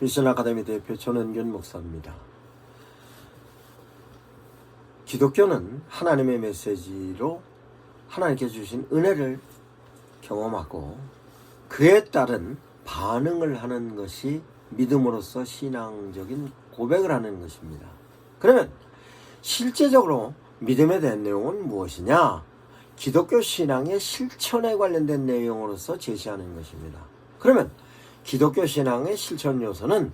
미션 아카데미 대표 전원균 목사입니다. 기독교는 하나님의 메시지로 하나님께 주신 은혜를 경험하고 그에 따른 반응을 하는 것이 믿음으로써 신앙적인 고백을 하는 것입니다. 그러면 실제적으로 믿음에 대한 내용은 무엇이냐? 기독교 신앙의 실천에 관련된 내용으로서 제시하는 것입니다. 그러면 기독교 신앙의 실천 요소는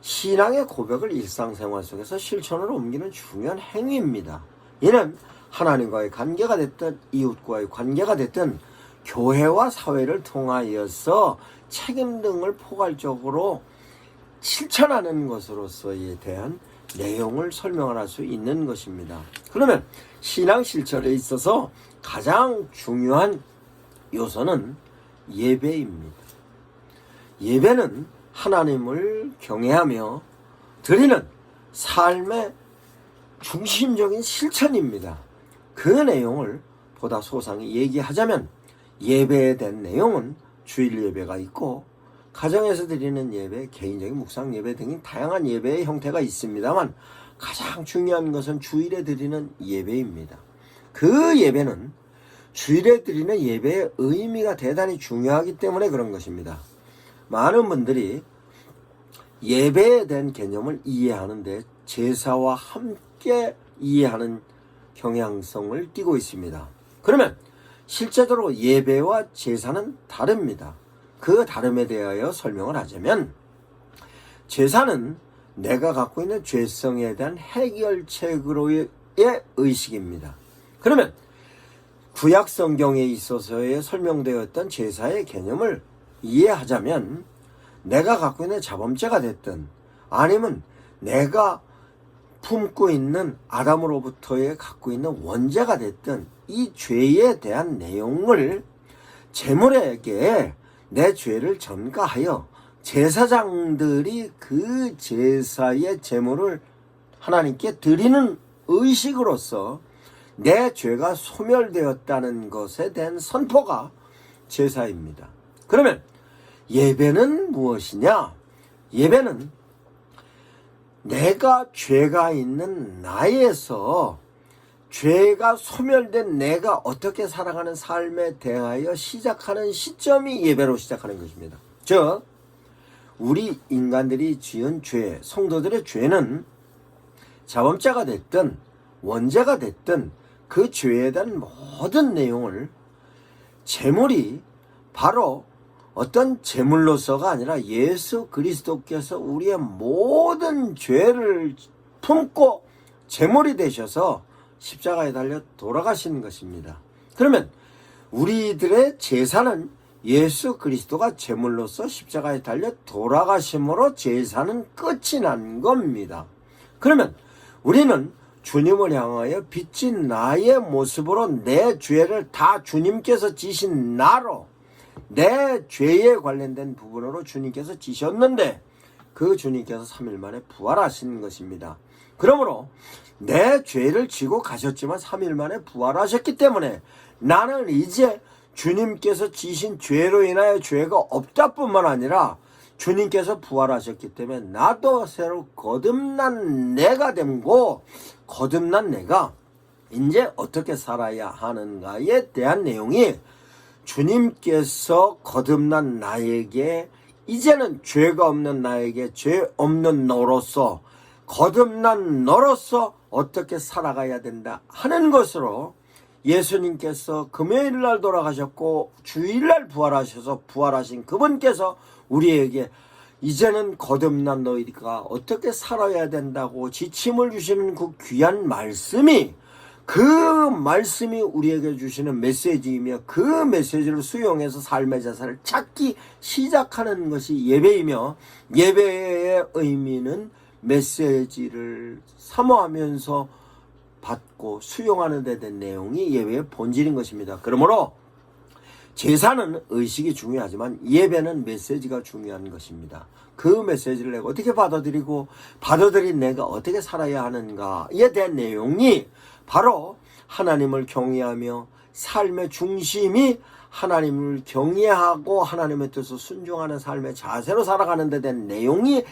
신앙의 고백을 일상생활 속에서 실천으로 옮기는 중요한 행위입니다. 이는 하나님과의 관계가 됐든 이웃과의 관계가 됐든 교회와 사회를 통하여서 책임 등을 포괄적으로 실천하는 것으로서에 대한 내용을 설명을 할 수 있는 것입니다. 그러면 신앙 실천에 있어서 가장 중요한 요소는 예배입니다. 예배는 하나님을 경외하며 드리는 삶의 중심적인 실천입니다. 그 내용을 보다 소상히 얘기하자면 예배에 대한 내용은 주일 예배가 있고 가정에서 드리는 예배, 개인적인 묵상 예배 등인 다양한 예배의 형태가 있습니다만 가장 중요한 것은 주일에 드리는 예배입니다. 그 예배는 주일에 드리는 예배의 의미가 대단히 중요하기 때문에 그런 것입니다. 많은 분들이 예배에 대한 개념을 이해하는데 제사와 함께 이해하는 경향성을 띠고 있습니다. 그러면 실제적으로 예배와 제사는 다릅니다. 그 다름에 대하여 설명을 하자면 제사는 내가 갖고 있는 죄성에 대한 해결책으로의 의식입니다. 그러면 구약 성경에 있어서의 설명되었던 제사의 개념을 이해하자면 내가 갖고 있는 자범죄가 됐든 아니면 내가 품고 있는 아담으로부터의 갖고 있는 원죄가 됐든 이 죄에 대한 내용을 제물에게 내 죄를 전가하여 제사장들이 그 제사의 제물을 하나님께 드리는 의식으로서 내 죄가 소멸되었다는 것에 대한 선포가 제사입니다. 그러면 예배는 무엇이냐? 예배는 내가 죄가 있는 나에서 죄가 소멸된 내가 어떻게 살아가는 삶에 대하여 시작하는 시점이 예배로 시작하는 것입니다. 즉 우리 인간들이 지은 죄, 성도들의 죄는 자범죄가 됐든 원죄가 됐든 그 죄에 대한 모든 내용을 제물이 바로 어떤 제물로서가 아니라 예수 그리스도께서 우리의 모든 죄를 품고 제물이 되셔서 십자가에 달려 돌아가신 것입니다. 그러면 우리들의 제사는 예수 그리스도가 제물로서 십자가에 달려 돌아가심으로 제사는 끝이 난 겁니다. 그러면 우리는 주님을 향하여 빚진 나의 모습으로 내 죄를 다 주님께서 지신 나로 내 죄에 관련된 부분으로 주님께서 지셨는데 그 주님께서 3일 만에 부활하신 것입니다. 그러므로 내 죄를 지고 가셨지만 3일 만에 부활하셨기 때문에 나는 이제 주님께서 지신 죄로 인하여 죄가 없다 뿐만 아니라 주님께서 부활하셨기 때문에 나도 새로 거듭난 내가 되고 거듭난 내가 이제 어떻게 살아야 하는가에 대한 내용이 주님께서 거듭난 나에게 이제는 죄가 없는 나에게 죄 없는 너로서 거듭난 너로서 어떻게 살아가야 된다 하는 것으로 예수님께서 금요일날 돌아가셨고 주일날 부활하셔서 부활하신 그분께서 우리에게 이제는 거듭난 너희가 어떻게 살아야 된다고 지침을 주시는 그 귀한 말씀이 그 말씀이 우리에게 주시는 메시지이며 그 메시지를 수용해서 삶의 제사를 찾기 시작하는 것이 예배이며 예배의 의미는 메시지를 사모하면서 받고 수용하는 데 대한 내용이 예배의 본질인 것입니다. 그러므로 제사는 의식이 중요하지만 예배는 메시지가 중요한 것입니다. 그 메시지를 내가 어떻게 받아들이고 받아들인 내가 어떻게 살아야 하는가에 대한 내용이 바로 하나님을 경외하며 삶의 중심이 하나님을 경외하고 하나님의 뜻을 순종하는 삶의 자세로 살아가는 데 된 내용이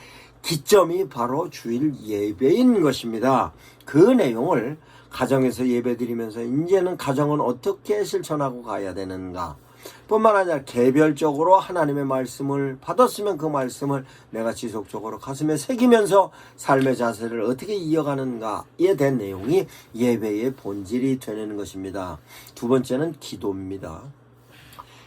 기점이 바로 주일 예배인 것입니다. 그 내용을 가정에서 예배드리면서 이제는 가정은 어떻게 실천하고 가야 되는가, 뿐만 아니라 개별적으로 하나님의 말씀을 받았으면 그 말씀을 내가 지속적으로 가슴에 새기면서 삶의 자세를 어떻게 이어가는가에 대한 내용이 예배의 본질이 되는 것입니다. 두 번째는 기도입니다.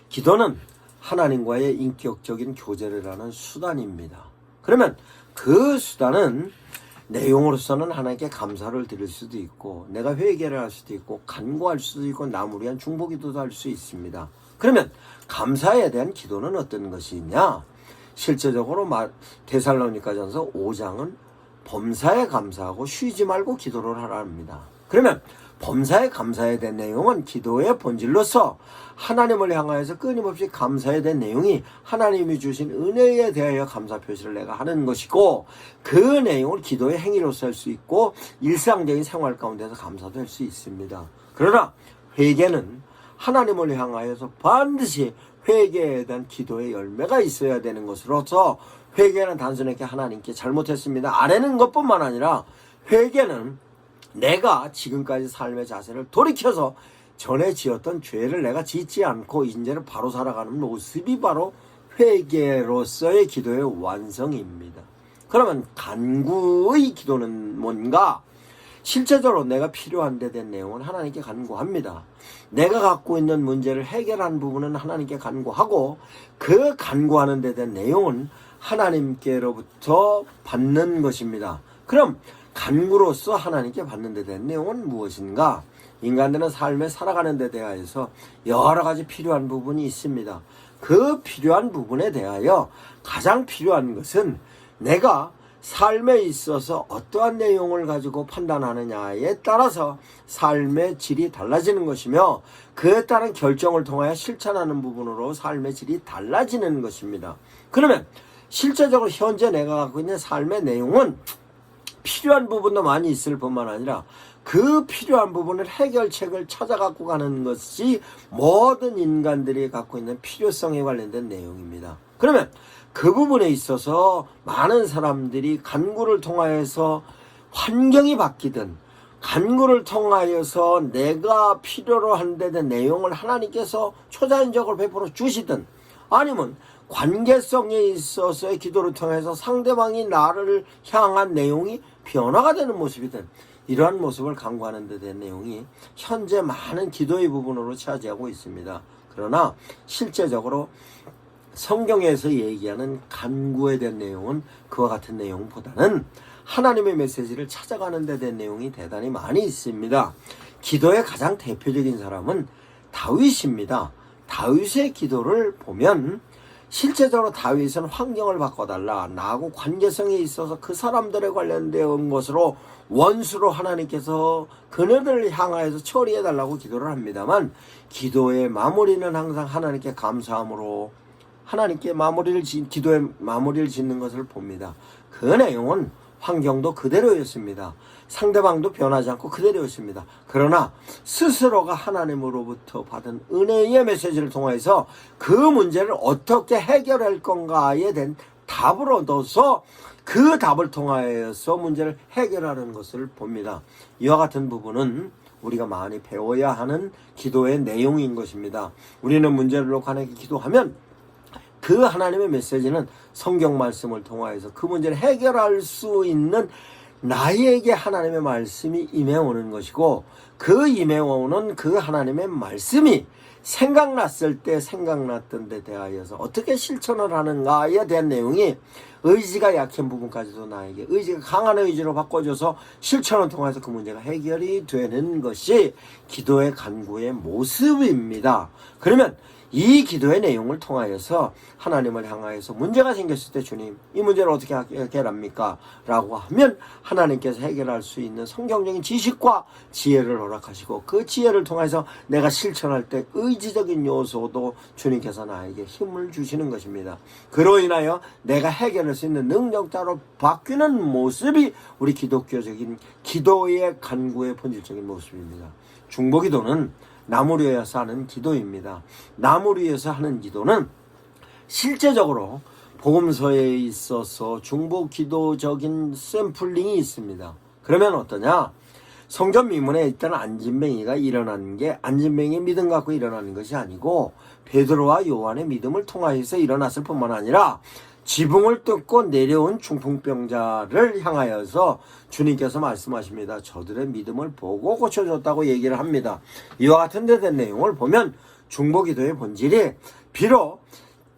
기도는 하나님과의 인격적인 교제를 하는 수단입니다. 그러면 그 수단은 내용으로서는 하나님께 감사를 드릴 수도 있고, 내가 회개를 할 수도 있고, 간구할 수도 있고, 남을 위한 중보기도도 할 수 있습니다. 그러면 감사에 대한 기도는 어떤 것이냐? 실제적으로 데살로니가전서 5장은 범사에 감사하고 쉬지 말고 기도를 하라 합니다. 그러면 범사에 감사에 대한 내용은 기도의 본질로서 하나님을 향하여서 끊임없이 감사에 대한 내용이 하나님이 주신 은혜에 대하여 감사 표시를 내가 하는 것이고, 그 내용을 기도의 행위로서 할 수 있고 일상적인 생활 가운데서 감사도 할 수 있습니다. 그러나 회개는 하나님을 향하여서 반드시 회개에 대한 기도의 열매가 있어야 되는 것으로서, 회개는 단순하게 하나님께 잘못했습니다 아뢰는 것뿐만 아니라, 회개는 내가 지금까지 삶의 자세를 돌이켜서 전에 지었던 죄를 내가 짓지 않고 이제는 바로 살아가는 모습이 바로 회개로서의 기도의 완성입니다. 그러면 간구의 기도는 뭔가? 실제적으로 내가 필요한 데 된 내용은 하나님께 간구합니다. 내가 갖고 있는 문제를 해결한 부분은 하나님께 간구하고, 그 간구하는 데 된 내용은 하나님께로부터 받는 것입니다. 그럼 간구로서 하나님께 받는 데 대한 내용은 무엇인가? 인간들은 삶에 살아가는 데 대하여서 여러 가지 필요한 부분이 있습니다. 그 필요한 부분에 대하여 가장 필요한 것은 내가 삶에 있어서 어떠한 내용을 가지고 판단하느냐에 따라서 삶의 질이 달라지는 것이며, 그에 따른 결정을 통하여 실천하는 부분으로 삶의 질이 달라지는 것입니다. 그러면 실제적으로 현재 내가 갖고 있는 삶의 내용은 필요한 부분도 많이 있을 뿐만 아니라 그 필요한 부분을 해결책을 찾아 갖고 가는 것이 모든 인간들이 갖고 있는 필요성에 관련된 내용입니다. 그러면 그 부분에 있어서 많은 사람들이 간구를 통하여서 환경이 바뀌든, 간구를 통하여서 내가 필요로 한 데 된 내용을 하나님께서 초자연적으로 베풀어 주시든, 아니면 관계성에 있어서의 기도를 통해서 상대방이 나를 향한 내용이 변화가 되는 모습이든, 이러한 모습을 간구하는 데 대한 내용이 현재 많은 기도의 부분으로 차지하고 있습니다. 그러나 실제적으로 성경에서 얘기하는 간구에 대한 내용은 그와 같은 내용보다는 하나님의 메시지를 찾아가는 데 대한 내용이 대단히 많이 있습니다. 기도의 가장 대표적인 사람은 다윗입니다. 다윗의 기도를 보면 실제적으로 다윗은 환경을 바꿔달라, 나하고 관계성에 있어서 그 사람들에 관련된 것으로 원수로 하나님께서 그네들을 향하여서 처리해달라고 기도를 합니다만, 기도의 마무리는 항상 하나님께 감사함으로 하나님께 기도의 마무리를 짓는 것을 봅니다. 그 내용은 환경도 그대로였습니다. 상대방도 변하지 않고 그대로였습니다. 그러나 스스로가 하나님으로부터 받은 은혜의 메시지를 통해서 그 문제를 어떻게 해결할 건가에 대한 답을 얻어서 그 답을 통하여서 문제를 해결하는 것을 봅니다. 이와 같은 부분은 우리가 많이 배워야 하는 기도의 내용인 것입니다. 우리는 문제를 놓고 하나님께 기도하면 그 하나님의 메시지는 성경 말씀을 통하여서 그 문제를 해결할 수 있는 나에게 하나님의 말씀이 임해오는 것이고, 그 임해오는 그 하나님의 말씀이 생각났을 때 생각났던 데 대하여서 어떻게 실천을 하는가에 대한 내용이 의지가 약한 부분까지도 나에게 의지가 강한 의지로 바꿔줘서 실천을 통해서 그 문제가 해결이 되는 것이 기도의 간구의 모습입니다. 그러면 이 기도의 내용을 통하여서 하나님을 향하여서 문제가 생겼을 때, 주님 이 문제를 어떻게 해결합니까? 라고 하면 하나님께서 해결할 수 있는 성경적인 지식과 지혜를 허락하시고, 그 지혜를 통해서 내가 실천할 때 의지적인 요소도 주님께서 나에게 힘을 주시는 것입니다. 그로 인하여 내가 해결할 수 있는 능력자로 바뀌는 모습이 우리 기독교적인 기도의 간구의 본질적인 모습입니다. 중보기도는 남을 위해서 하는 기도입니다. 남을 위해서 하는 기도는 실제적으로 복음서에 있어서 중보 기도적인 샘플링이 있습니다. 그러면 어떠냐? 성전 미문에 일단 안진뱅이가 일어나는 게 안진뱅이의 믿음 갖고 일어나는 것이 아니고 베드로와 요한의 믿음을 통하여서 일어났을 뿐만 아니라 지붕을 뚫고 내려온 중풍병자를 향하여서 주님께서 말씀하십니다. 저들의 믿음을 보고 고쳐줬다고 얘기를 합니다. 이와 같은 데 된 내용을 보면 중보기도의 본질이 비록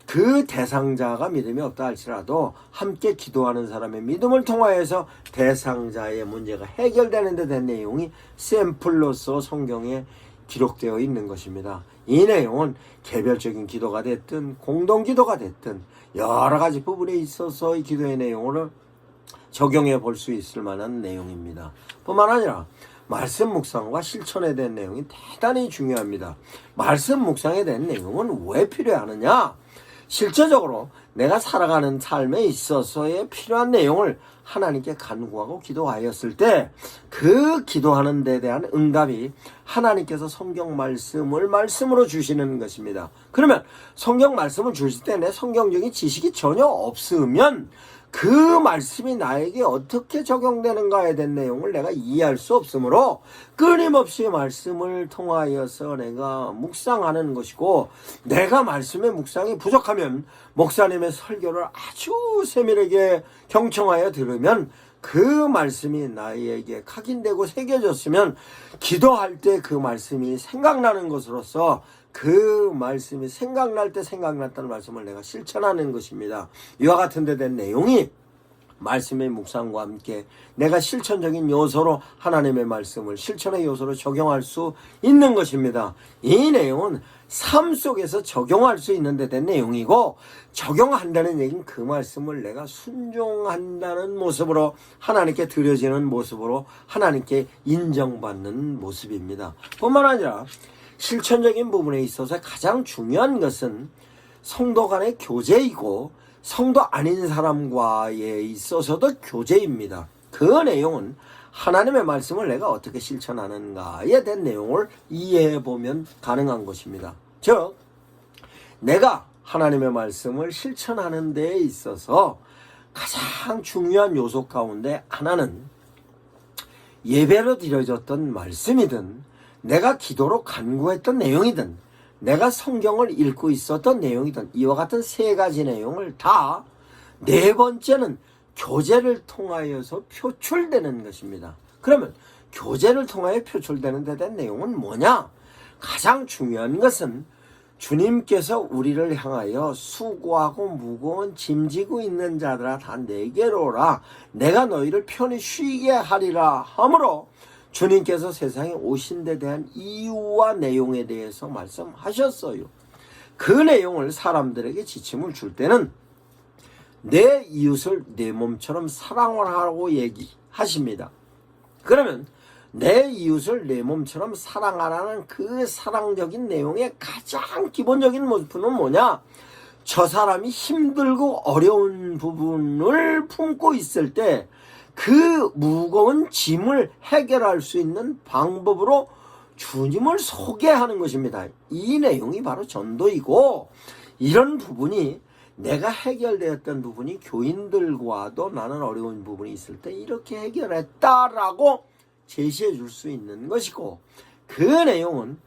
그 대상자가 믿음이 없다 할지라도 함께 기도하는 사람의 믿음을 통하여서 대상자의 문제가 해결되는 데 된 내용이 샘플로서 성경에 기록되어 있는 것입니다. 이 내용은 개별적인 기도가 됐든 공동기도가 됐든 여러 가지 부분에 있어서 이 기도의 내용을 적용해 볼 수 있을 만한 내용입니다. 뿐만 아니라 말씀 묵상과 실천에 대한 내용이 대단히 중요합니다. 말씀 묵상에 대한 내용은 왜 필요하느냐? 실제적으로 내가 살아가는 삶에 있어서의 필요한 내용을 하나님께 간구하고 기도하였을 때 그 기도하는 데 대한 응답이 하나님께서 성경 말씀을 말씀으로 주시는 것입니다. 그러면 성경 말씀을 주실 때 내 성경적인 지식이 전혀 없으면 그 말씀이 나에게 어떻게 적용되는가에 대한 내용을 내가 이해할 수 없으므로 끊임없이 말씀을 통하여서 내가 묵상하는 것이고, 내가 말씀의 묵상이 부족하면 목사님의 설교를 아주 세밀하게 경청하여 들으면 그 말씀이 나에게 각인되고 새겨졌으면 기도할 때 그 말씀이 생각나는 것으로서 그 말씀이 생각날 때 생각났다는 말씀을 내가 실천하는 것입니다. 이와 같은 데 된 내용이 말씀의 묵상과 함께 내가 실천적인 요소로 하나님의 말씀을 실천의 요소로 적용할 수 있는 것입니다. 이 내용은 삶 속에서 적용할 수 있는 데 된 내용이고, 적용한다는 얘기는 그 말씀을 내가 순종한다는 모습으로 하나님께 드려지는 모습으로 하나님께 인정받는 모습입니다. 뿐만 아니라 실천적인 부분에 있어서 가장 중요한 것은 성도 간의 교제이고 성도 아닌 사람과에 있어서도 교제입니다. 그 내용은 하나님의 말씀을 내가 어떻게 실천하는가에 대한 내용을 이해해 보면 가능한 것입니다. 즉, 내가 하나님의 말씀을 실천하는 데에 있어서 가장 중요한 요소 가운데 하나는 예배로 드려졌던 말씀이든 내가 기도로 간구했던 내용이든 내가 성경을 읽고 있었던 내용이든 이와 같은 세 가지 내용을 다 네 번째는 교제를 통하여서 표출되는 것입니다. 그러면 교제를 통하여 표출되는 데 대한 내용은 뭐냐? 가장 중요한 것은 주님께서 우리를 향하여 수고하고 무거운 짐지고 있는 자들아 다 내게로라, 내가 너희를 편히 쉬게 하리라 하므로 주님께서 세상에 오신 데 대한 이유와 내용에 대해서 말씀하셨어요. 그 내용을 사람들에게 지침을 줄 때는 내 이웃을 내 몸처럼 사랑하라고 얘기하십니다. 그러면 내 이웃을 내 몸처럼 사랑하라는 그 사랑적인 내용의 가장 기본적인 모습은 뭐냐? 저 사람이 힘들고 어려운 부분을 품고 있을 때 그 무거운 짐을 해결할 수 있는 방법으로 주님을 소개하는 것입니다. 이 내용이 바로 전도이고, 이런 부분이 내가 해결되었던 부분이 교인들과도 나는 어려운 부분이 있을 때 이렇게 해결했다라고 제시해 줄 수 있는 것이고, 그 내용은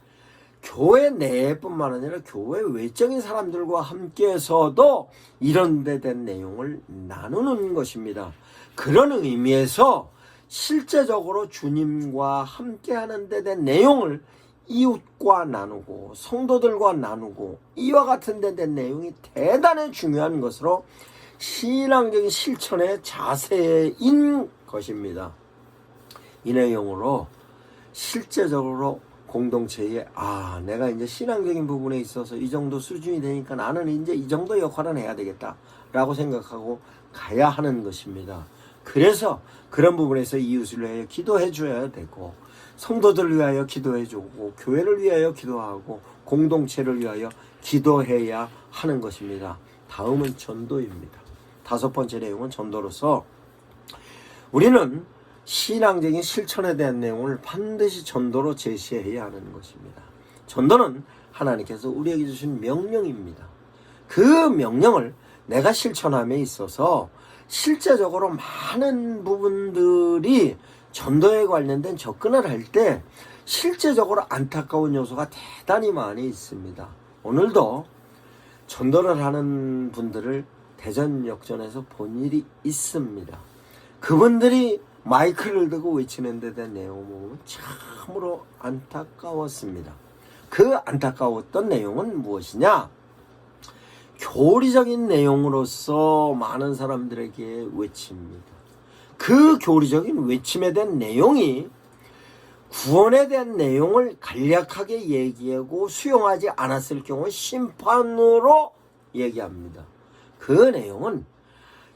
교회 내뿐만 아니라 교회 외적인 사람들과 함께해서도 이런 데 된 내용을 나누는 것입니다. 그런 의미에서 실제적으로 주님과 함께하는 데 된 내용을 이웃과 나누고 성도들과 나누고 이와 같은 데 된 내용이 대단히 중요한 것으로 신앙적인 실천의 자세인 것입니다. 이 내용으로 실제적으로 공동체에 내가 이제 신앙적인 부분에 있어서 이 정도 수준이 되니까 나는 이제 이 정도 역할은 해야 되겠다 라고 생각하고 가야 하는 것입니다. 그래서 그런 부분에서 이웃을 위하여 기도해 줘야 되고, 성도들을 위하여 기도해 주고, 교회를 위하여 기도하고, 공동체를 위하여 기도해야 하는 것입니다. 다음은 전도입니다. 다섯 번째 내용은 전도로서 우리는 신앙적인 실천에 대한 내용을 반드시 전도로 제시해야 하는 것입니다. 전도는 하나님께서 우리에게 주신 명령입니다. 그 명령을 내가 실천함에 있어서 실제적으로 많은 부분들이 전도에 관련된 접근을 할 때 실제적으로 안타까운 요소가 대단히 많이 있습니다. 오늘도 전도를 하는 분들을 대전역전에서 본 일이 있습니다. 그분들이 마이크를 들고 외치는 데 대한 내용을 보면 참으로 안타까웠습니다. 그 안타까웠던 내용은 무엇이냐? 교리적인 내용으로서 많은 사람들에게 외칩니다. 그 교리적인 외침에 대한 내용이 구원에 대한 내용을 간략하게 얘기하고 수용하지 않았을 경우 심판으로 얘기합니다. 그 내용은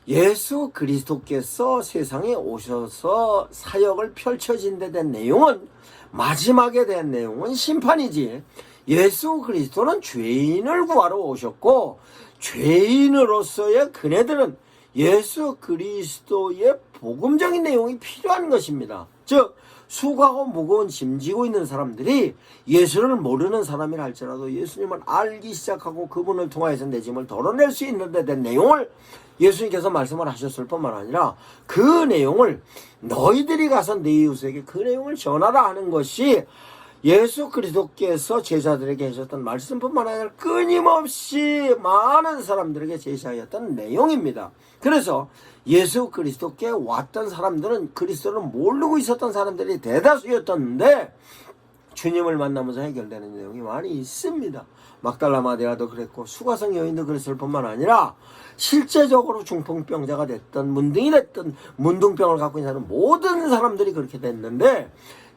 예수 그리스도께서 세상에 오셔서 사역을 펼쳐진 데 대한 내용은, 마지막에 대한 내용은 심판이지, 예수 그리스도는 죄인을 구하러 오셨고 죄인으로서의 그네들은 예수 그리스도의 복음적인 내용이 필요한 것입니다. 즉 수고하고 무거운 짐 지고 있는 사람들이 예수를 모르는 사람이라 할지라도 예수님을 알기 시작하고 그분을 통하여서 내 짐을 덜어낼 수 있는 데 대한 내용을 예수님께서 말씀을 하셨을 뿐만 아니라 그 내용을 너희들이 가서 네 이웃에게 그 내용을 전하라 하는 것이 예수 그리스도께서 제자들에게 하셨던 말씀뿐만 아니라 끊임없이 많은 사람들에게 제시하였던 내용입니다. 그래서 예수 그리스도께 왔던 사람들은 그리스도를 모르고 있었던 사람들이 대다수였던데 주님을 만나면서 해결되는 내용이 많이 있습니다. 막달라 마리아도 그랬고 수가성 여인도 그랬을 뿐만 아니라 실제적으로 중풍병자가 됐던 문둥이 됐던 문둥병을 갖고 있는 모든 사람들이 그렇게 됐는데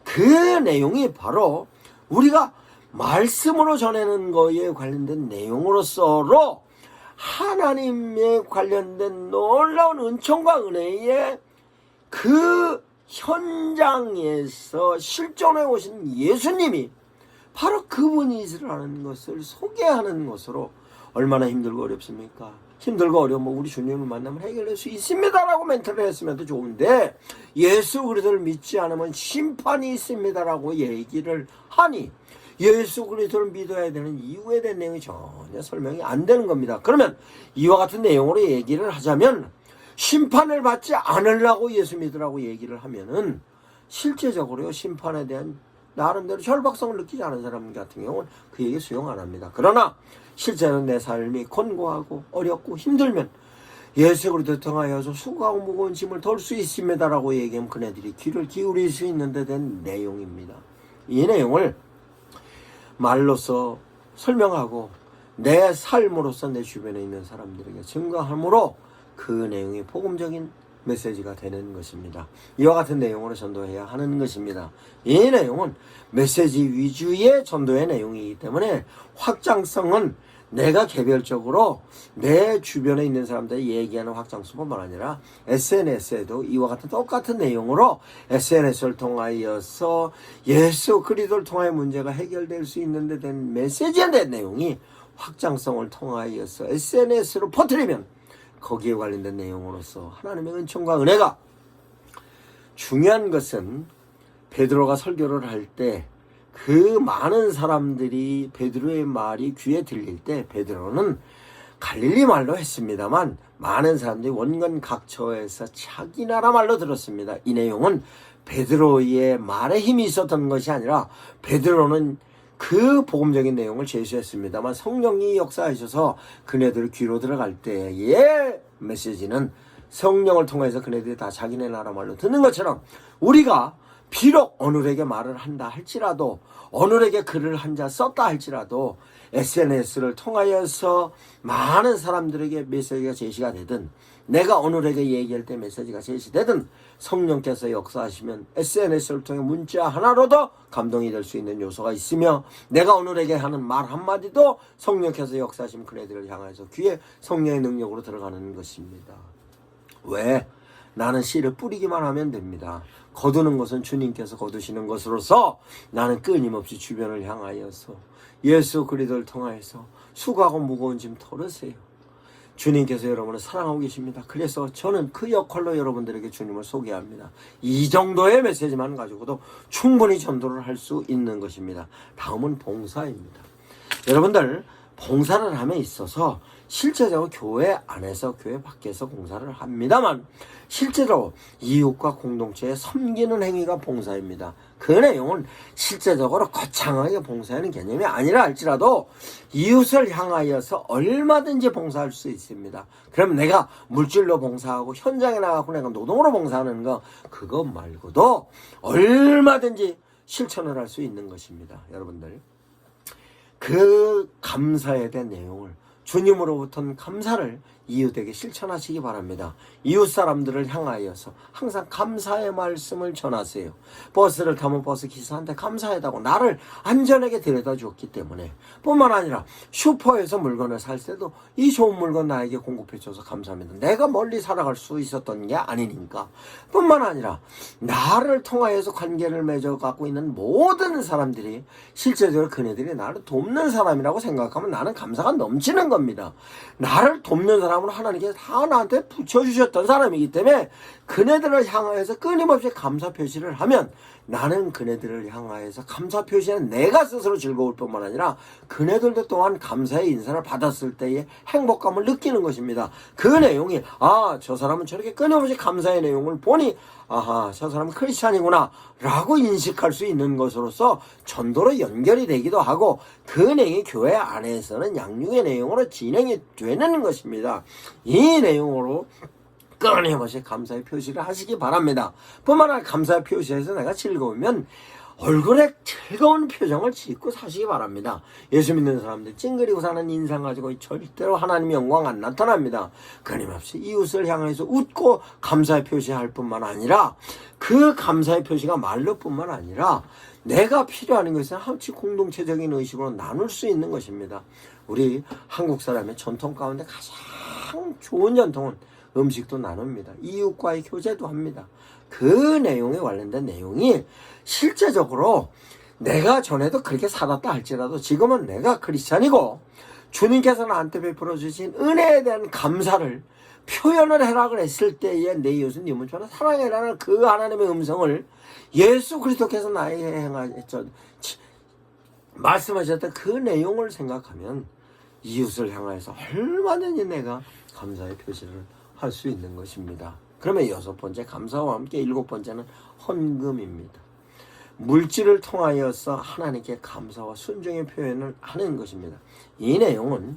그 내용이 바로 우리가 말씀으로 전하는 거에 관련된 내용으로서로 하나님에 관련된 놀라운 은총과 은혜의 그 현장에서 실존해 오신 예수님이 바로 그분이시라는 것을 소개하는 것으로 얼마나 힘들고 어렵습니까? 힘들고 어려우면 우리 주님을 만나면 해결할 수 있습니다라고 멘트를 했으면 좋은데 예수 그리스도를 믿지 않으면 심판이 있습니다라고 얘기를 하니 예수 그리스도를 믿어야 되는 이유에 대한 내용이 전혀 설명이 안 되는 겁니다. 그러면 이와 같은 내용으로 얘기를 하자면 심판을 받지 않으려고 예수 믿으라고 얘기를 하면은 실제적으로 심판에 대한 나름대로 절박성을 느끼지 않은 사람 같은 경우는 그 얘기 수용 안 합니다. 그러나 실제로 내 삶이 곤고하고 어렵고 힘들면 예수 그리스도를 통하여서 수고하고 무거운 짐을 덜 수 있습니다라고 얘기하면 그네들이 귀를 기울일 수 있는 데 대한 내용입니다. 이 내용을 말로써 설명하고 내 삶으로서 내 주변에 있는 사람들에게 증거함으로 그 내용이 복음적인 메시지가 되는 것입니다. 이와 같은 내용으로 전도해야 하는 것입니다. 이 내용은 메시지 위주의 전도의 내용이기 때문에 확장성은 내가 개별적으로 내 주변에 있는 사람들이 얘기하는 확장성뿐만 아니라 SNS에도 이와 같은 똑같은 내용으로 SNS를 통하여서 예수 그리스도를 통하여 문제가 해결될 수 있는 데 대한 메시지에 대한 내용이 확장성을 통하여서 SNS로 퍼뜨리면 거기에 관련된 내용으로서 하나님의 은총과 은혜가, 중요한 것은 베드로가 설교를 할 때 그 많은 사람들이 베드로의 말이 귀에 들릴 때 베드로는 갈릴리 말로 했습니다만 많은 사람들이 원건 각처에서 자기 나라 말로 들었습니다. 이 내용은 베드로의 말에 힘이 있었던 것이 아니라 베드로는 그 복음적인 내용을 제시했습니다만 성령이 역사하셔서 그네들 귀로 들어갈 때의 메시지는 성령을 통해서 그네들이 다 자기네 나라 말로 듣는 것처럼 우리가 비록 어느에게 말을 한다 할지라도 어느에게 글을 한자 썼다 할지라도 SNS를 통하여서 많은 사람들에게 메시지가 제시가 되든 내가 어느에게 얘기할 때 메시지가 제시되든 성령께서 역사하시면 SNS를 통해 문자 하나로도 감동이 될 수 있는 요소가 있으며 내가 어느에게 하는 말 한마디도 성령께서 역사하시면 그네들을 향해서 귀에 성령의 능력으로 들어가는 것입니다. 왜? 나는 씨를 뿌리기만 하면 됩니다. 거두는 것은 주님께서 거두시는 것으로서 나는 끊임없이 주변을 향하여서 예수 그리스도를 통하여서 수고하고 무거운 짐 털으세요. 주님께서 여러분을 사랑하고 계십니다. 그래서 저는 그 역할로 여러분들에게 주님을 소개합니다. 이 정도의 메시지만 가지고도 충분히 전도를 할 수 있는 것입니다. 다음은 봉사입니다. 여러분들 봉사를 함에 있어서 실제적으로 교회 안에서 교회 밖에서 봉사를 합니다만 실제로 이웃과 공동체에 섬기는 행위가 봉사입니다. 그 내용은 실제적으로 거창하게 봉사하는 개념이 아니라 할지라도 이웃을 향하여서 얼마든지 봉사할 수 있습니다. 그럼 내가 물질로 봉사하고 현장에 나가고 내가 노동으로 봉사하는 거 그것 말고도 얼마든지 실천을 할 수 있는 것입니다. 여러분들 그 감사에 대한 내용을 주님으로부터는 감사를 이웃에게 실천하시기 바랍니다. 이웃 사람들을 향하여서 항상 감사의 말씀을 전하세요. 버스를 타면 버스 기사한테 감사하다고 나를 안전하게 데려다 주었기 때문에 뿐만 아니라 슈퍼에서 물건을 살 때도 이 좋은 물건 나에게 공급해줘서 감사합니다. 내가 멀리 살아갈 수 있었던 게 아니니까. 뿐만 아니라 나를 통하여서 관계를 맺어갖고 있는 모든 사람들이 실제적으로 그네들이 나를 돕는 사람이라고 생각하면 나는 감사가 넘치는 겁니다. 나를 돕는 사람은 하나님께서 다 나한테 붙여주셨던 사람이기 때문에 그네들을 향하여서 끊임없이 감사 표시를 하면 나는 그네들을 향하여서 감사 표시는 내가 스스로 즐거울 뿐만 아니라 그네들도 또한 감사의 인사를 받았을 때의 행복감을 느끼는 것입니다. 그 내용이 저 사람은 저렇게 끊임없이 감사의 내용을 보니 저 사람은 크리스찬이구나 라고 인식할 수 있는 것으로서 전도로 연결이 되기도 하고 그 내용이 교회 안에서는 양육의 내용으로 진행이 되는 것입니다. 이 내용으로 끊임없이 감사의 표시를 하시기 바랍니다. 뿐만 아니라 감사의 표시에서 내가 즐거우면 얼굴에 즐거운 표정을 짓고 사시기 바랍니다. 예수 믿는 사람들 찡그리고 사는 인상 가지고 절대로 하나님의 영광 안 나타납니다. 끊임없이 이웃을 향해서 웃고 감사의 표시할 뿐만 아니라 그 감사의 표시가 말로 뿐만 아니라 내가 필요한 것은 함께 공동체적인 의식으로 나눌 수 있는 것입니다. 우리 한국 사람의 전통 가운데 가장 좋은 전통은 음식도 나눕니다. 이웃과의 교제도 합니다. 그 내용에 관련된 내용이 실제적으로 내가 전에도 그렇게 살았다 할지라도 지금은 내가 크리스찬이고 주님께서 나한테 베풀어 주신 은혜에 대한 감사를 표현을 해라 그랬을 때에 내 이웃은 네 몸처럼 사랑해라는 그 하나님의 음성을 예수 그리스도께서 나에게 말씀하셨던 그 내용을 생각하면 이웃을 향해서 얼마든지 내가 감사의 표시를 할 수 있는 것입니다. 그러면 6번째 감사와 함께 7번째는 헌금입니다. 물질을 통하여서 하나님께 감사와 순종의 표현을 하는 것입니다. 이 내용은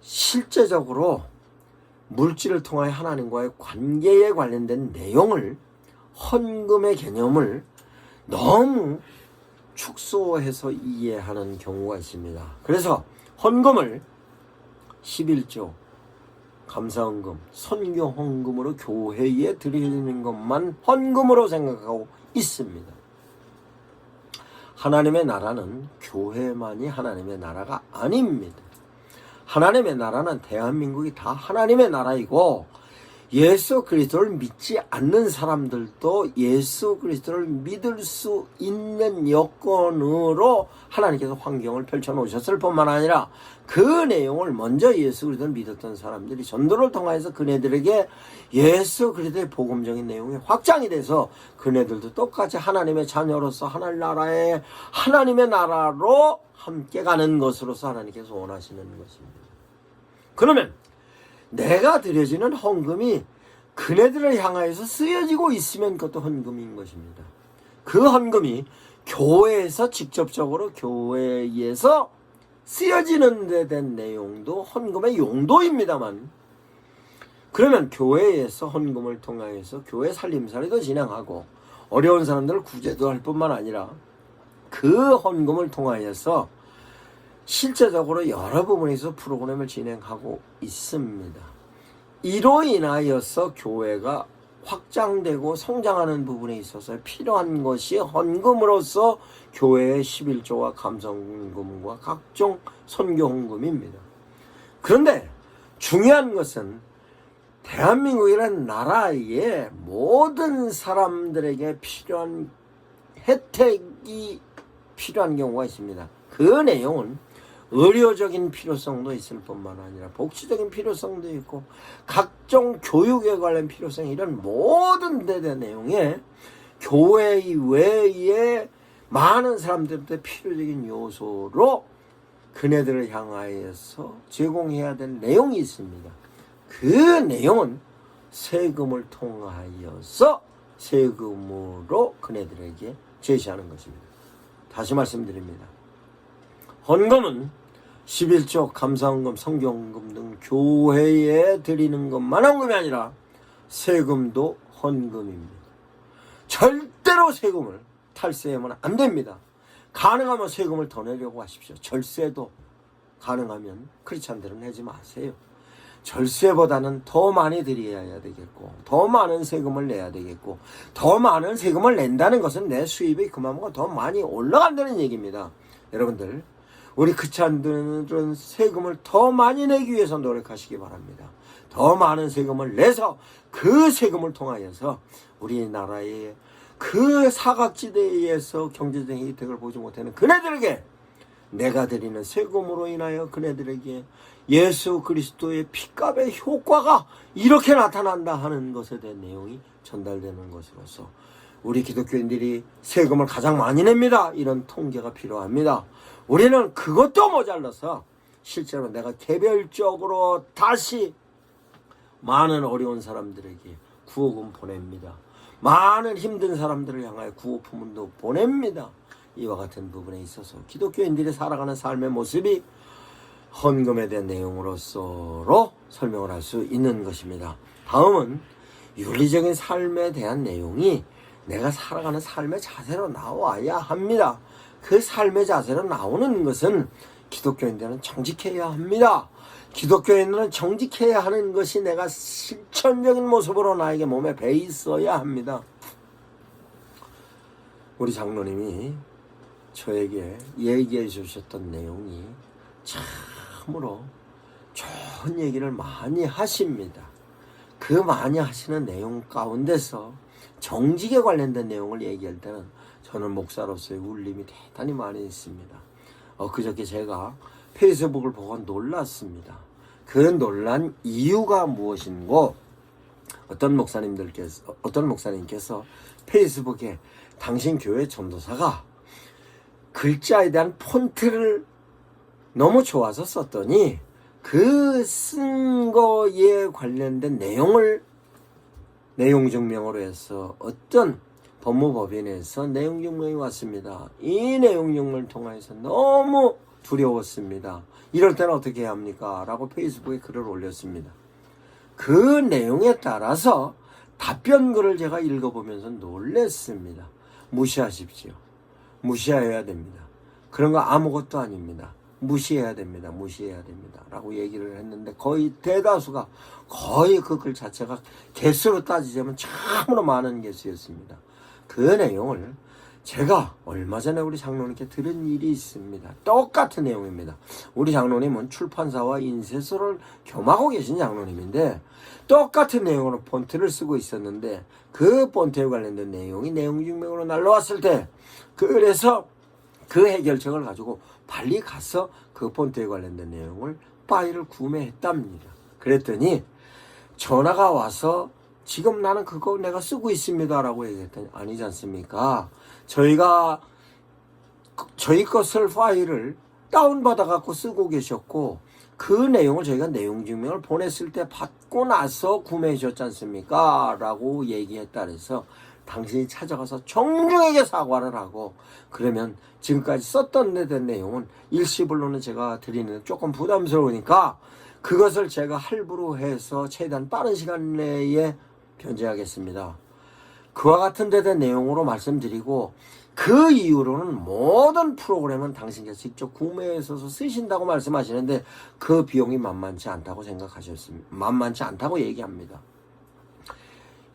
실제적으로 물질을 통하여 하나님과의 관계에 관련된 내용을 헌금의 개념을 너무 축소해서 이해하는 경우가 있습니다. 그래서 헌금을 11조 감사헌금, 선교헌금으로 교회에 드리는 것만 헌금으로 생각하고 있습니다. 하나님의 나라는 교회만이 하나님의 나라가 아닙니다. 하나님의 나라는 대한민국이 다 하나님의 나라이고 예수 그리스도를 믿지 않는 사람들도 예수 그리스도를 믿을 수 있는 여건으로 하나님께서 환경을 펼쳐놓으셨을 뿐만 아니라 그 내용을 먼저 예수 그리스도를 믿었던 사람들이 전도를 통해서 그네들에게 예수 그리스도의 복음적인 내용이 확장이 돼서 그네들도 똑같이 하나님의 자녀로서 하늘나라의 하나님의 나라로 함께 가는 것으로서 하나님께서 원하시는 것입니다. 그러면 내가 드려지는 헌금이 그네들을 향하여서 쓰여지고 있으면 그것도 헌금인 것입니다. 그 헌금이 교회에서 직접적으로 교회에서 쓰여지는 데 된 내용도 헌금의 용도입니다만 그러면 교회에서 헌금을 통하여서 교회 살림살이도 진행하고 어려운 사람들을 구제도 할 뿐만 아니라 그 헌금을 통하여서 실제적으로 여러 부분에서 프로그램을 진행하고 있습니다. 이로 인하여서 교회가 확장되고 성장하는 부분에 있어서 필요한 것이 헌금으로서 교회의 11조와 감사헌금과 각종 선교헌금입니다. 그런데 중요한 것은 대한민국이라는 나라에 모든 사람들에게 필요한 혜택이 필요한 경우가 있습니다. 그 내용은 의료적인 필요성도 있을 뿐만 아니라 복지적인 필요성도 있고 각종 교육에 관련 필요성, 이런 모든 데 대한 내용에 교회 외에 많은 사람들한테 필요적인 요소로 그네들을 향하여서 제공해야 될 내용이 있습니다. 그 내용은 세금을 통하여서 세금으로 그네들에게 제시하는 것입니다. 다시 말씀드립니다. 헌금은 11조, 감사헌금, 성경헌금 등 교회에 드리는 것만 헌금이 아니라 세금도 헌금입니다. 절대로 세금을 탈세하면 안 됩니다. 가능하면 세금을 더 내려고 하십시오. 절세도 가능하면 크리스찬들은 내지 마세요. 절세보다는 더 많이 드려야 되겠고, 더 많은 세금을 내야 되겠고, 더 많은 세금을 낸다는 것은 내 수입이 그만큼 더 많이 올라간다는 얘기입니다. 여러분들, 우리 크리스찬들은 세금을 더 많이 내기 위해서 노력하시기 바랍니다. 더 많은 세금을 내서 그 세금을 통하여서 우리나라의 그 사각지대에서 경제적인 혜택을 보지 못하는 그네들에게, 내가 드리는 세금으로 인하여 그네들에게 예수 그리스도의 피값의 효과가 이렇게 나타난다 하는 것에 대한 내용이 전달되는 것으로서 우리 기독교인들이 세금을 가장 많이 냅니다. 이런 통계가 필요합니다. 우리는 그것도 모자라서 실제로 내가 개별적으로 다시 많은 어려운 사람들에게 구호금 보냅니다. 많은 힘든 사람들을 향하여 구호품도 보냅니다. 이와 같은 부분에 있어서 기독교인들이 살아가는 삶의 모습이 헌금에 대한 내용으로서로 설명을 할 수 있는 것입니다. 다음은 윤리적인 삶에 대한 내용이 내가 살아가는 삶의 자세로 나와야 합니다. 그 삶의 자세로 나오는 것은 기독교인들은 정직해야 합니다. 기독교인들은 정직해야 하는 것이 내가 실천적인 모습으로 나에게 몸에 배 있어야 합니다. 우리 장로님이 저에게 얘기해 주셨던 내용이 참으로 좋은 얘기를 많이 하십니다. 그 많이 하시는 내용 가운데서 정직에 관련된 내용을 얘기할 때는 저는 목사로서의 울림이 대단히 많이 있습니다. 그저께 제가 페이스북을 보고 놀랐습니다. 그 놀란 이유가 무엇인고, 어떤 목사님께서 페이스북에 당신 교회 전도사가 글자에 대한 폰트를 너무 좋아서 썼더니 그 쓴 거에 관련된 내용 증명으로 해서 어떤 법무법인에서 내용 증명이 왔습니다. 이 내용 증명을 통해서 너무 두려웠습니다. 이럴 때는 어떻게 해야 합니까? 라고 페이스북에 글을 올렸습니다. 그 내용에 따라서 답변글을 제가 읽어보면서 놀랐습니다. 무시하십시오. 무시해야 됩니다. 그런 거 아무것도 아닙니다. 무시해야 됩니다. 무시해야 됩니다. 라고 얘기를 했는데 거의 대다수가, 거의 그 글 자체가 개수로 따지자면 참으로 많은 개수였습니다. 그 내용을 제가 얼마 전에 우리 장로님께 들은 일이 있습니다. 똑같은 내용입니다. 우리 장로님은 출판사와 인쇄소를 겸하고 계신 장로님인데 똑같은 내용으로 폰트를 쓰고 있었는데 그 폰트에 관련된 내용이 내용 증명으로 날라왔을 때, 그래서 그 해결책을 가지고 빨리 가서 그 폰트에 관련된 내용을 파일을 구매했답니다. 그랬더니 전화가 와서 지금 나는 그거 내가 쓰고 있습니다 라고 얘기했더니 아니지 않습니까? 저희 것을 파일을 다운받아 갖고 쓰고 계셨고 그 내용을 저희가 내용 증명을 보냈을 때 받고 나서 구매해 주셨지 않습니까? 라고 얘기했다 그래서 당신이 찾아가서 정중하게 사과를 하고, 그러면 지금까지 썼던 데 대한 내용은 일시불로는 제가 드리는 조금 부담스러우니까 그것을 제가 할부로 해서 최대한 빠른 시간 내에 변제하겠습니다. 그와 같은 데 대한 내용으로 말씀드리고, 그 이후로는 모든 프로그램은 당신께서 직접 구매해서 쓰신다고 말씀하시는데 그 비용이 만만치 않다고 생각하셨습니다. 만만치 않다고 얘기합니다.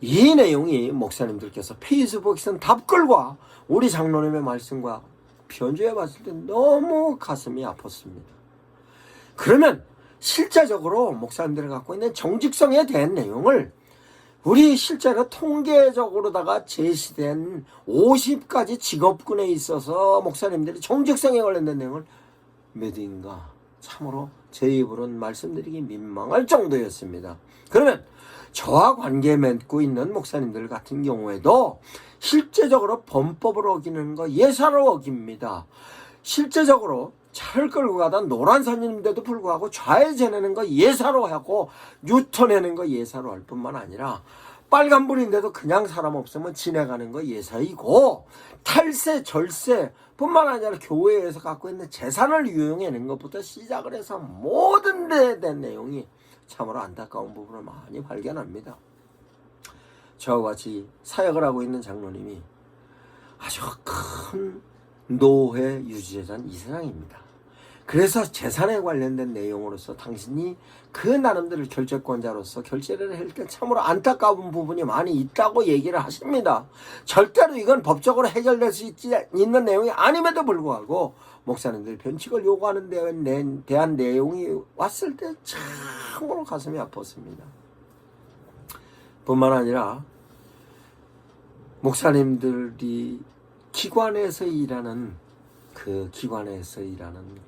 이 내용이 목사님들께서 페이스북에 쓴 답글과 우리 장로님의 말씀과 변조해 봤을 때 너무 가슴이 아팠습니다. 그러면 실제적으로 목사님들이 갖고 있는 정직성에 대한 내용을 우리 실제로 통계적으로다가 제시된 50가지 직업군에 있어서 목사님들이 정직성에 관련된 내용을 몇인가 참으로 제 입으로는 말씀드리기 민망할 정도였습니다. 그러면 저와 관계 맺고 있는 목사님들 같은 경우에도 실제적으로 범법을 어기는 거 예사를 어깁니다. 실제적으로 차를 끌고 가다 노란선인데도 불구하고 좌회전하는 거 예사로 하고 유턴하는 거 예사로 할 뿐만 아니라 빨간불인데도 그냥 사람 없으면 지나가는 거 예사이고 탈세, 절세 뿐만 아니라 교회에서 갖고 있는 재산을 유용해내는 것부터 시작을 해서 모든 데에 대한 내용이 참으로 안타까운 부분을 많이 발견합니다. 저와 같이 사역을 하고 있는 장로님이 아주 큰 노회 유지재산 이사장입니다. 그래서 재산에 관련된 내용으로서 당신이 그 나름대로 결재권자로서 결재를 할 때 참으로 안타까운 부분이 많이 있다고 얘기를 하십니다. 절대로 이건 법적으로 해결될 수 있는 내용이 아님에도 불구하고 목사님들 변칙을 요구하는 데에 대한 내용이 왔을 때 참으로 가슴이 아팠습니다. 뿐만 아니라 목사님들이 기관에서 일하는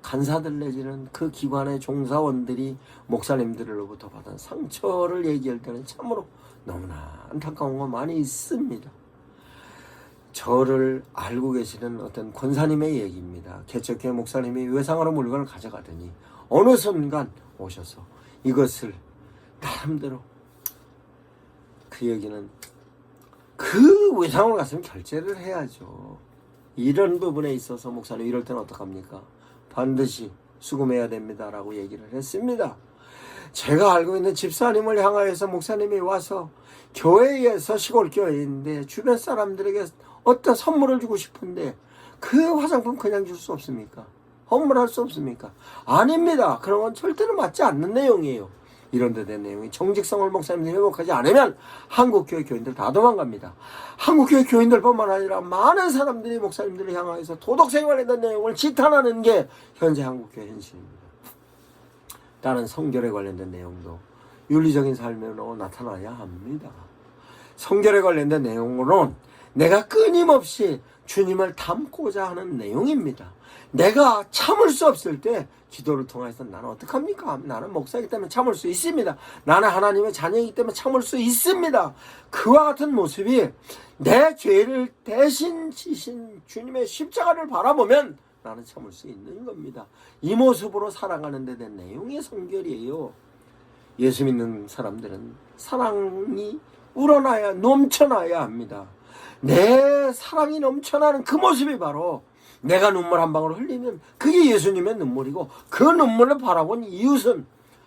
간사들 내지는 그 기관의 종사원들이 목사님들로부터 받은 상처를 얘기할 때는 참으로 너무나 안타까운 거 많이 있습니다. 저를 알고 계시는 어떤 권사님의 얘기입니다. 개척교회 목사님이 외상으로 물건을 가져가더니 어느 순간 오셔서 이것을 나름대로 그 얘기는 그 외상으로 갔으면 결제를 해야죠. 이런 부분에 있어서 목사님 이럴 때는 어떡합니까? 반드시 수금해야 됩니다 라고 얘기를 했습니다. 제가 알고 있는 집사님을 향하여서 목사님이 와서 교회에서 시골교회인데 주변 사람들에게 어떤 선물을 주고 싶은데 그 화장품 그냥 줄 수 없습니까? 허물할 수 없습니까? 아닙니다. 그런 건 절대로 맞지 않는 내용이에요. 이런 데 된 내용이 정직성을 목사님들이 회복하지 않으면 한국교회 교인들 다 도망갑니다. 한국교회 교인들뿐만 아니라 많은 사람들이 목사님들을 향하여서 도덕성에 관련된 내용을 지탄하는 게 현재 한국교회 현실입니다. 다른 성결에 관련된 내용도 윤리적인 삶으로 나타나야 합니다. 성결에 관련된 내용으로는 내가 끊임없이 주님을 닮고자 하는 내용입니다. 내가 참을 수 없을 때 기도를 통해서 나는 어떡합니까? 나는 목사이기 때문에 참을 수 있습니다. 나는 하나님의 자녀이기 때문에 참을 수 있습니다. 그와 같은 모습이 내 죄를 대신 지신 주님의 십자가를 바라보면 나는 참을 수 있는 겁니다. 이 모습으로 살아가는 데 대한 내용이 성결이에요. 예수 믿는 사람들은 사랑이 우러나야 넘쳐나야 합니다. 내 사랑이 넘쳐나는 그 모습이 바로 내가 눈물 한 방울 흘리면 그게 예수님의 눈물이고 그 눈물을 바라본 이웃은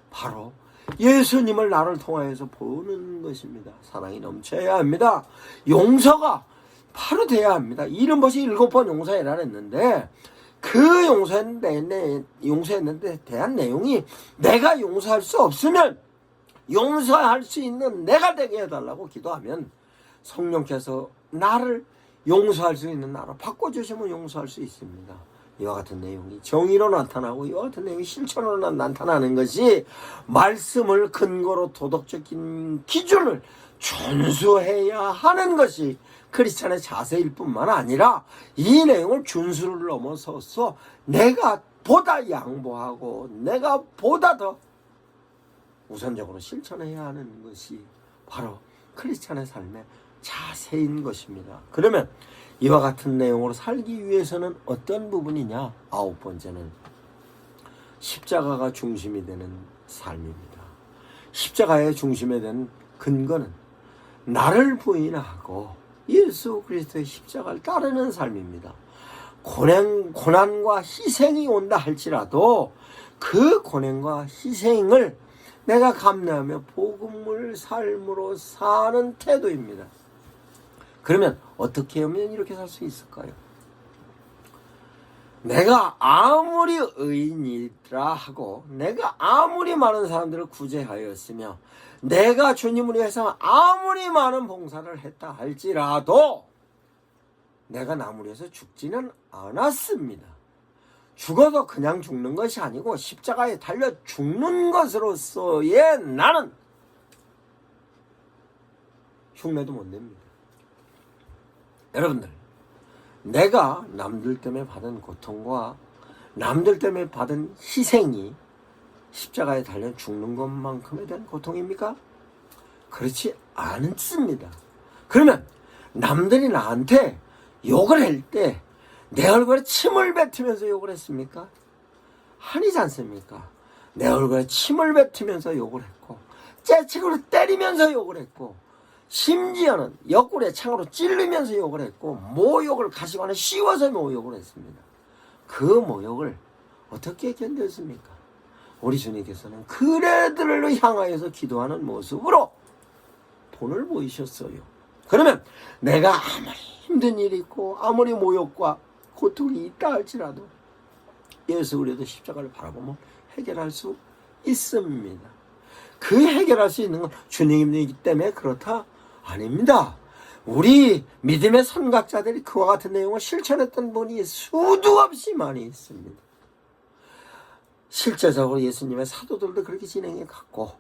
바로 예수님을 나를 통하여서 보는 것입니다. 사랑이 넘쳐야 합니다. 용서가 바로 돼야 합니다. 70번씩 7번 용서해라 했는데 그 용서했는데 대한 내용이 내가 용서할 수 없으면 용서할 수 있는 내가 되게 해달라고 기도하면 성령께서 나를 용서할 수 있는 나로 바꿔주시면 용서할 수 있습니다. 이와 같은 내용이 정의로 나타나고 이와 같은 내용이 실천으로 나타나는 것이 말씀을 근거로 도덕적인 기준을 준수해야 하는 것이 크리스찬의 자세일 뿐만 아니라 이 내용을 준수를 넘어서서 내가 보다 양보하고 내가 보다 더 우선적으로 실천해야 하는 것이 바로 크리스찬의 삶의 자세인 것입니다. 그러면 이와 같은 내용으로 살기 위해서는 어떤 부분이냐? 9번째는 십자가가 중심이 되는 삶입니다. 십자가의 중심에 된 근거는 나를 부인하고 예수 그리스도의 십자가를 따르는 삶입니다. 고난과 희생이 온다 할지라도 그 고난과 희생을 내가 감내하며 복음을 삶으로 사는 태도입니다. 그러면 어떻게 하면 이렇게 살 수 있을까요? 내가 아무리 의인이라 하고 내가 아무리 많은 사람들을 구제하였으며 내가 주님을 위해서 아무리 많은 봉사를 했다 할지라도 내가 남을 위해서 죽지는 않았습니다. 죽어도 그냥 죽는 것이 아니고 십자가에 달려 죽는 것으로서의 나는 흉내도 못 냅니다. 여러분들, 내가 남들 때문에 받은 고통과 남들 때문에 받은 희생이 십자가에 달려 죽는 것만큼에 대한 고통입니까? 그렇지 않습니다. 그러면 남들이 나한테 욕을 할 때 내 얼굴에 침을 뱉으면서 욕을 했습니까? 아니지 않습니까? 내 얼굴에 침을 뱉으면서 욕을 했고 째치고로 때리면서 욕을 했고 심지어는 옆구리에 창으로 찔르면서 욕을 했고 모욕을 가시관에 씌워서 모욕을 했습니다. 그 모욕을 어떻게 견뎠습니까? 우리 주님께서는 그네들을 향하여서 기도하는 모습으로 본을 보이셨어요. 그러면 내가 아무리 힘든 일이 있고 아무리 모욕과 고통이 있다 할지라도 예수 그리스도 십자가를 바라보면 해결할 수 있습니다. 그 해결할 수 있는 건 주님이기 때문에 그렇다? 아닙니다. 우리 믿음의 선각자들이 그와 같은 내용을 실천했던 분이 수도 없이 많이 있습니다. 실제적으로 예수님의 사도들도 그렇게 진행해 갔고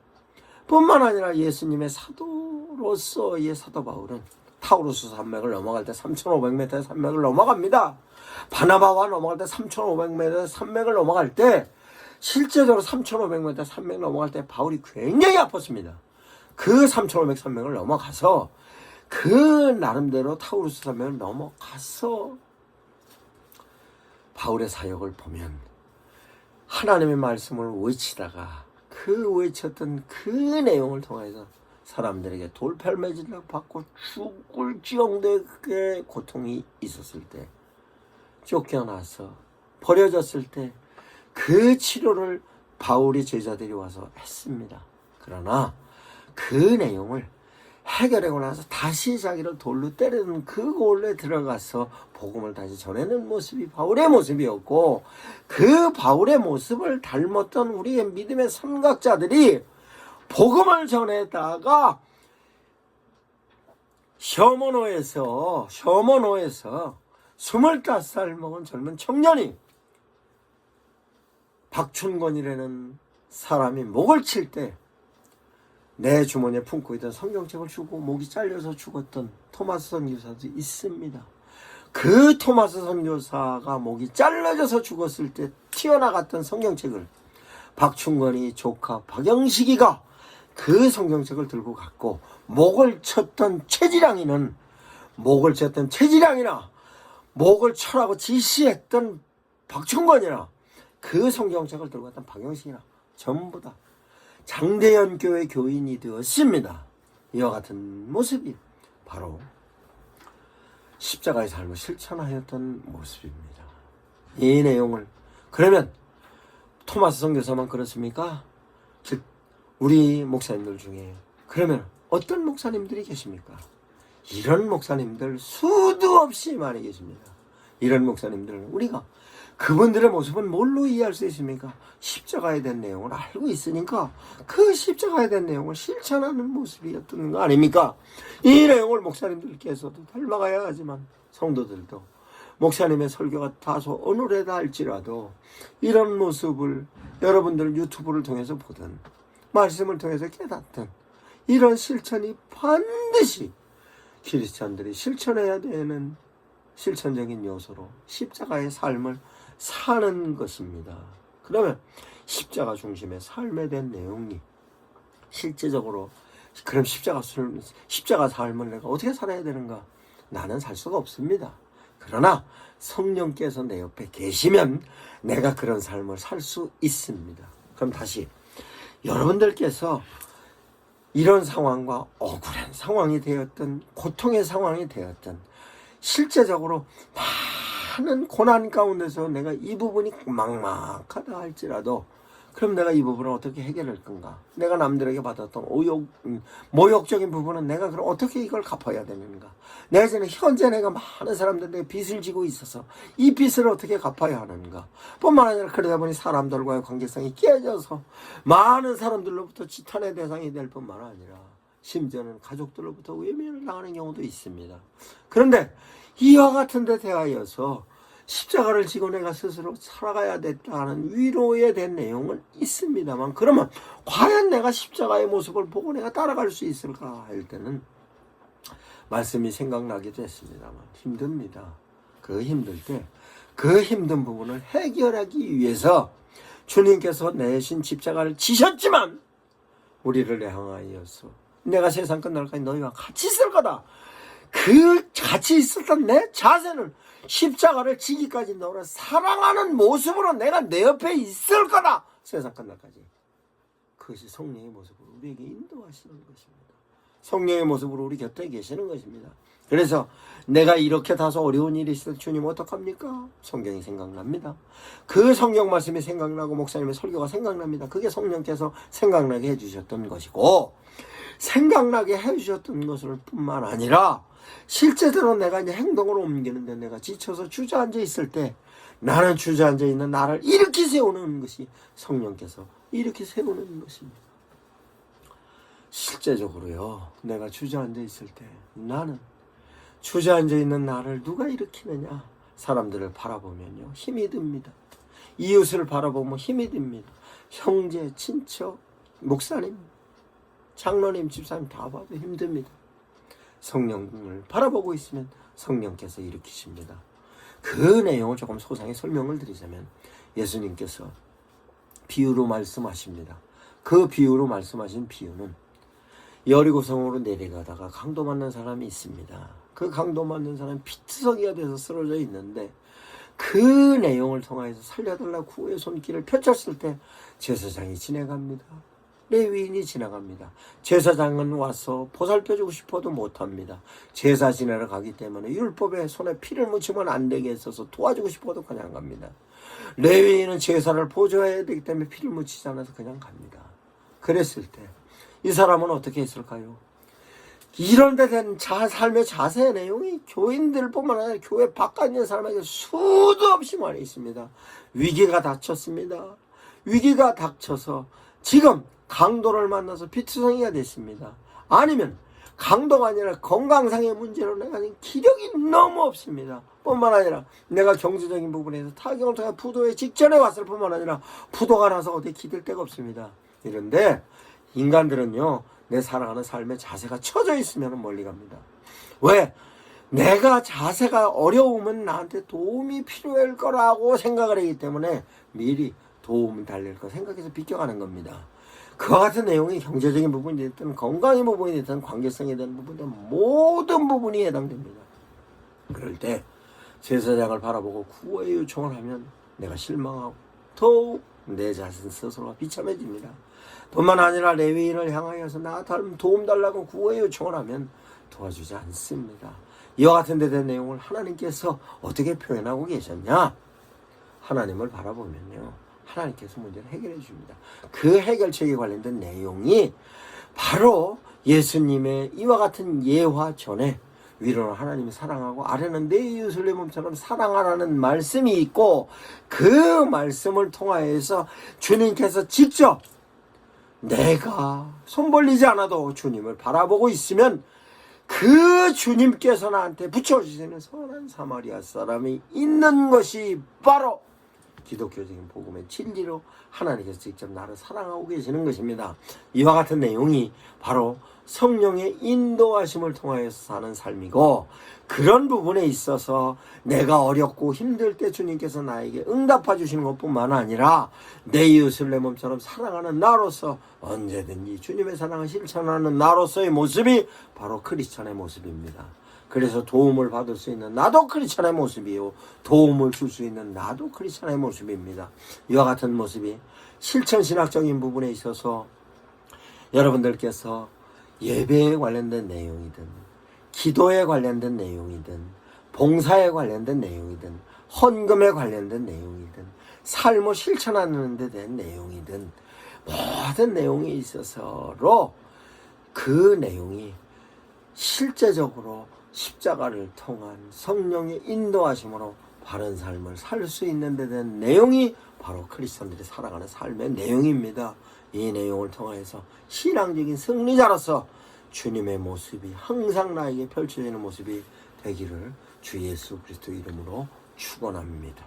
뿐만 아니라 예수님의 사도로서의 사도 바울은 타우루스 산맥을 넘어갈 때 3,500m의 산맥을 넘어갑니다. 바나바와 넘어갈 때 3,500m의 산맥을 넘어갈 때 실제적으로 3,500m 산맥 넘어갈 때 바울이 굉장히 아팠습니다. 그 3,500 산맥을 넘어가서 그 나름대로 타우루스 산맥을 넘어가서 바울의 사역을 보면 하나님의 말씀을 외치다가 그 외쳤던 그 내용을 통해서 사람들에게 돌팔매질을 받고 죽을 지경되게 고통이 있었을 때 쫓겨나서 버려졌을 때 그 치료를 바울의 제자들이 와서 했습니다. 그러나 그 내용을 해결하고 나서 다시 자기를 돌로 때리는 그 골에 들어가서 복음을 다시 전하는 모습이 바울의 모습이었고 그 바울의 모습을 닮았던 우리의 믿음의 선각자들이 복음을 전에다가 셔먼호에서 25살 먹은 젊은 청년이 박춘권이라는 사람이 목을 칠 때 내 주머니에 품고 있던 성경책을 주고 목이 잘려서 죽었던 토마스 선교사도 있습니다. 그 토마스 선교사가 목이 잘라져서 죽었을 때 튀어나갔던 성경책을 박춘권이 조카 박영식이가 그 성경책을 들고 갔고 목을 쳤던 최지량이나 목을 쳐라고 지시했던 박춘권이나 그 성경책을 들고 갔던 박영식이나 전부 다 장대현 교회 교인이 되었습니다. 이와 같은 모습이 바로 십자가의 삶을 실천하였던 모습입니다. 이 내용을 그러면 토마스 선교사만 그렇습니까? 즉 우리 목사님들 중에 그러면 어떤 목사님들이 계십니까? 이런 목사님들 수도 없이 많이 계십니다. 이런 목사님들은 우리가 그분들의 모습은 뭘로 이해할 수 있습니까? 십자가에 대한 내용을 알고 있으니까 그 십자가에 대한 내용을 실천하는 모습이었던 거 아닙니까? 이 내용을 목사님들께서도 닮아가야 하지만 성도들도 목사님의 설교가 다소 어눌하다 할지라도 이런 모습을 여러분들 유튜브를 통해서 보든 말씀을 통해서 깨닫든 이런 실천이 반드시 크리스찬들이 실천해야 되는 실천적인 요소로 십자가의 삶을 사는 것입니다. 그러면 십자가 중심의 삶에 대한 내용이 실제적으로 그럼 십자가 삶을 내가 어떻게 살아야 되는가? 나는 살 수가 없습니다. 그러나 성령께서 내 옆에 계시면 내가 그런 삶을 살 수 있습니다. 그럼 다시 여러분들께서 이런 상황과 억울한 상황이 되었던 고통의 상황이 되었던 실제적으로 많은 고난 가운데서 내가 이 부분이 막막하다 할지라도 그럼 내가 이 부분을 어떻게 해결할 건가? 내가 남들에게 받았던 모욕적인 부분은 내가 그럼 어떻게 이걸 갚아야 되는가? 현재 내가 많은 사람들에게 빚을 지고 있어서 이 빚을 어떻게 갚아야 하는가? 뿐만 아니라 그러다 보니 사람들과의 관계성이 깨져서 많은 사람들로부터 지탄의 대상이 될 뿐만 아니라 심지어는 가족들로부터 외면을 당하는 경우도 있습니다. 그런데 이와 같은 데 대하여서 십자가를 지고 내가 스스로 살아가야 됐다는 위로에 대한 내용은 있습니다만 그러면 과연 내가 십자가의 모습을 보고 내가 따라갈 수 있을까 할 때는 말씀이 생각나기도 했습니다만 힘듭니다. 그 힘들 때 그 힘든 부분을 해결하기 위해서 주님께서 내신 십자가를 지셨지만 우리를 향하여서 내가 세상 끝날까지 너희와 같이 있을 거다. 그 같이 있었던 내 자세는 십자가를 지기까지 너를 사랑하는 모습으로 내가 내 옆에 있을 거다. 세상 끝날까지. 그것이 성령의 모습으로 우리에게 인도하시는 것입니다. 성령의 모습으로 우리 곁에 계시는 것입니다. 그래서 내가 이렇게 다소 어려운 일이 있을 때 주님 어떡합니까? 성경이 생각납니다. 그 성경 말씀이 생각나고 목사님의 설교가 생각납니다. 그게 성령께서 생각나게 해주셨던 것이고, 생각나게 해주셨던 것을 뿐만 아니라 실제대로 내가 이제 행동으로 옮기는데 내가 지쳐서 주저앉아 있을 때 나는 주저앉아 있는 나를 일으키 세우는 것이 성령께서 일으키 세우는 것입니다. 실제적으로요, 내가 주저앉아 있을 때 나는 주저앉아 있는 나를 누가 일으키느냐? 사람들을 바라보면요 힘이 듭니다. 이웃을 바라보면 힘이 듭니다. 형제, 친척, 목사님, 장로님, 집사님 다 봐도 힘듭니다. 성령을 바라보고 있으면 성령께서 일으키십니다. 그 내용을 조금 소상히 설명을 드리자면 예수님께서 비유로 말씀하십니다. 그 비유로 말씀하신 비유는 여리고성으로 내려가다가 강도 맞는 사람이 있습니다. 그 강도 맞는 사람이 피투성이가 돼서 쓰러져 있는데 그 내용을 통해서 살려달라고 구호의 손길을 펼쳤을 때 제사장이 지나갑니다. 레위인이 지나갑니다. 제사장은 와서 보살펴주고 싶어도 못합니다. 제사 지내러 가기 때문에 율법에 손에 피를 묻히면 안 되게 했어서 도와주고 싶어도 그냥 갑니다. 레위인은 제사를 보조해야 되기 때문에 피를 묻히지 않아서 그냥 갑니다. 그랬을 때 이 사람은 어떻게 했을까요? 이런 데 된 삶의 자세의 내용이 교인들뿐만 아니라 교회 바깥에 있는 사람에게 수도 없이 많이 있습니다. 위기가 닥쳤습니다. 위기가 닥쳐서 지금 강도를 만나서 피투성이가 됐습니다. 아니면 강도가 아니라 건강상의 문제로 내가 기력이 너무 없습니다. 뿐만 아니라 내가 경제적인 부분에서 타격을 통해 부도에 직전에 왔을 뿐만 아니라 부도가 나서 어디 기댈 데가 없습니다. 이런데 인간들은요, 내 살아가는 삶의 자세가 처져 있으면 멀리 갑니다. 왜? 내가 자세가 어려우면 나한테 도움이 필요할 거라고 생각을 하기 때문에 미리 도움이 달릴 거 생각해서 비껴가는 겁니다. 그와 같은 내용이 경제적인 부분이 됐든 건강의 부분이 됐든 관계성에 대한 부분이 모든 부분이 해당됩니다. 그럴 때 제사장을 바라보고 구호의 요청을 하면 내가 실망하고 더욱 내 자신 스스로가 비참해집니다. 뿐만 아니라 레위인을 향하여서 나 도움 달라고 구호의 요청을 하면 도와주지 않습니다. 이와 같은 데 대한 내용을 하나님께서 어떻게 표현하고 계셨냐? 하나님을 바라보면요, 하나님께서 문제를 해결해 줍니다. 그 해결책에 관련된 내용이 바로 예수님의 이와 같은 예화 전에 위로는 하나님이 사랑하고 아래는 내 이웃을 내 몸처럼 사랑하라는 말씀이 있고, 그 말씀을 통하여서 주님께서 직접 내가 손 벌리지 않아도 주님을 바라보고 있으면 그 주님께서 나한테 붙여주시는 선한 사마리아 사람이 있는 것이 바로 기독교적인 복음의 진리로 하나님께서 직접 나를 사랑하고 계시는 것입니다. 이와 같은 내용이 바로 성령의 인도하심을 통하여서 사는 삶이고, 그런 부분에 있어서 내가 어렵고 힘들 때 주님께서 나에게 응답해 주시는 것뿐만 아니라 내 이웃을 내 몸처럼 사랑하는 나로서 언제든지 주님의 사랑을 실천하는 나로서의 모습이 바로 크리스천의 모습입니다. 그래서 도움을 받을 수 있는 나도 크리스천의 모습이요, 도움을 줄 수 있는 나도 크리스천의 모습입니다. 이와 같은 모습이 실천신학적인 부분에 있어서 여러분들께서 예배에 관련된 내용이든 기도에 관련된 내용이든 봉사에 관련된 내용이든 헌금에 관련된 내용이든 삶을 실천하는 데 대한 내용이든 모든 내용에 있어서로 그 내용이 실제적으로 십자가를 통한 성령의 인도하심으로 바른 삶을 살 수 있는 데 대한 내용이 바로 크리스천들이 살아가는 삶의 내용입니다. 이 내용을 통해서 신앙적인 승리자로서 주님의 모습이 항상 나에게 펼쳐지는 모습이 되기를 주 예수 그리스도 이름으로 축원합니다.